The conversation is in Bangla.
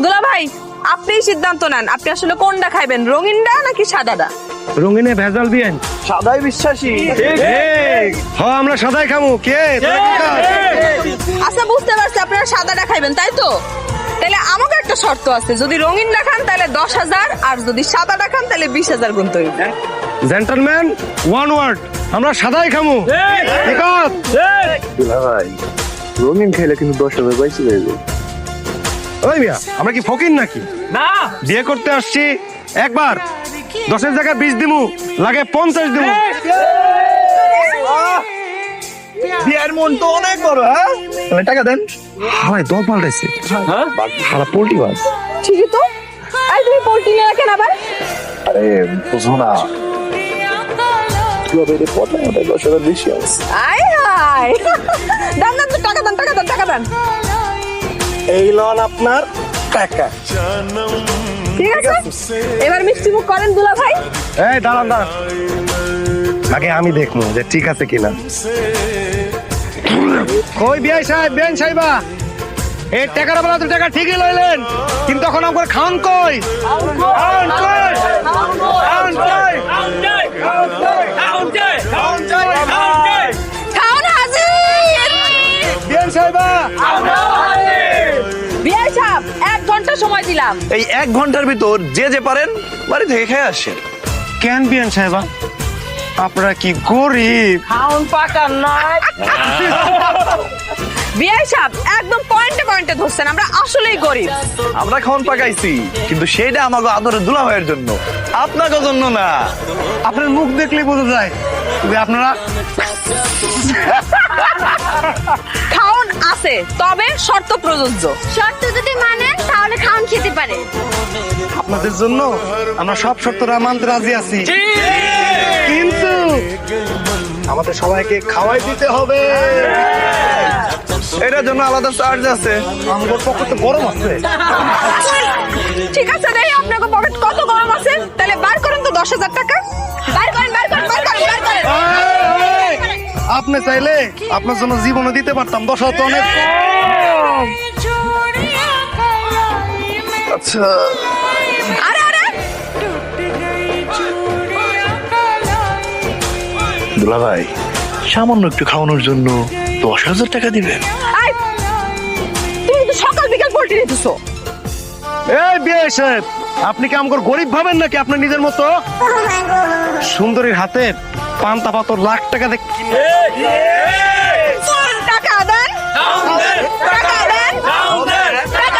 দুলা ভাই আপনি সিদ্ধান্ত নেন, আপনি আসলে কোনটা খাইবেন, রঙিনটা নাকি সাদাটা? রঙিনে ভেজাল দিয়েন। সাদাই বিশ্বাসী। হ্যাঁ আমরা সাদাই খামু। কে আচ্ছা বুঝতে পারছি আপনারা সাদাটা খাইবেন তাই তো। তাহলে আমাকে একটা শর্ত আছে, যদি রঙিনটা খান তাহলে 10,000, আর যদি সাদাটা খান তাহলে 20,000 গুনতে হইবে। জেন্টলম্যান ওয়ান ওয়ার্ড, আমরা সাদাই খামু। ঠিক আছে দুলা ভাই রঙিন খেলে কিন্তু 10,000 বাইসে যাবে। ওই মিয়া আমরা কি ফকির নাকি? না বিয়ে করতে আসছি, একবার 10-এর জায়গায় 20 দিমু, লাগে 50 দিমু। বিয়ের মন তো অনেক বড়। হ্যাঁ তাহলে টাকা দেন। হালাই দল পাল্টাইছে। সারা পোল্ট্রি মাছ। ঠিকই তো। আই তুমি পোল্ট্রি নিয়ে রাখেন আবার। আরে বুঝো না, তুই 10,000 বেশি আছে। আয় হায় দাম দাম, টাকা দেন টাকা দেন টাকা দেন। এই লন আপনার টাকা। ঠিক আছে এবার মিষ্টি মুখ করেন দুলা ভাই। এই দাঁড়ান দাঁড়ান, আগে আমি দেখবো যে ঠিক আছে কিনা। কই বিআই সাহেব, বিআইন সাহেবা, এই টাকার বেলা তো টাকা ঠিকই লইলেন, কিন্তু এখন আমার খান কই? খান কই? খান কই? খাওন হাজির। বিআইন সাহেবা, বিআই সাহেব 1 ঘন্টা সময় দিলাম। এই 1 ঘন্টার ভিতর যে যে পারেন বাড়ি থেকে খেয়ে আসেন। কেন বিআইন সাহেবা আপনারা কি গরিব? খাউন পাকা নয়। বিআই সাহেব একদম পয়েন্টে পয়েন্টে ধরছেন, আমরা আসলেই গরিব। আমরা খাওন পাকাইছি, কিন্তু সেইটা আমাকে আদরের দুলা ভাইয়ের জন্য, আপনাকে জন্য না। আপনার মুখ দেখলেই বোঝা যায় যে আপনারা খাওন আছে, তবে শর্ত প্রযোজ্য। শর্ত যদি মানেন তাহলে খাওন খেতে পারে। আপনাদের জন্য আমরা সব শর্তরা মানতে রাজি আছি, কিন্তু আমাদের সবাইকে খাওয়াই দিতে হবে। এটার জন্য আলাদা চার্জ আছে। আমার পকেট তো গরম আছে। ঠিক আছে দেখি আপনাকে পকেট কত গরম আছে, তাহলে বার করেন তো 10,000 টাকা। বার করেন বার করেন বার করেন বার করেন। আপনি চাইলে আপনার জন্য জীবনে দিতে পারতাম, 10,000 তো অনেক কম। আচ্ছা আরে আরে দুলা ভাই সামান্য একটু খাওয়ানোর জন্য 10,000 টাকা দিবেন? আই, তুমি তো সকাল বিকাল পোল্ট্রি দিতেছো। এই বিয়ে সাহেব, আপনি কি আমাকে গরিব ভাবেন নাকি? আপনার নিজের মতো সুন্দরীর হাতে পান্তা পাতর লাখ টাকা দিয়ে টাকা দেন টাকা দেন।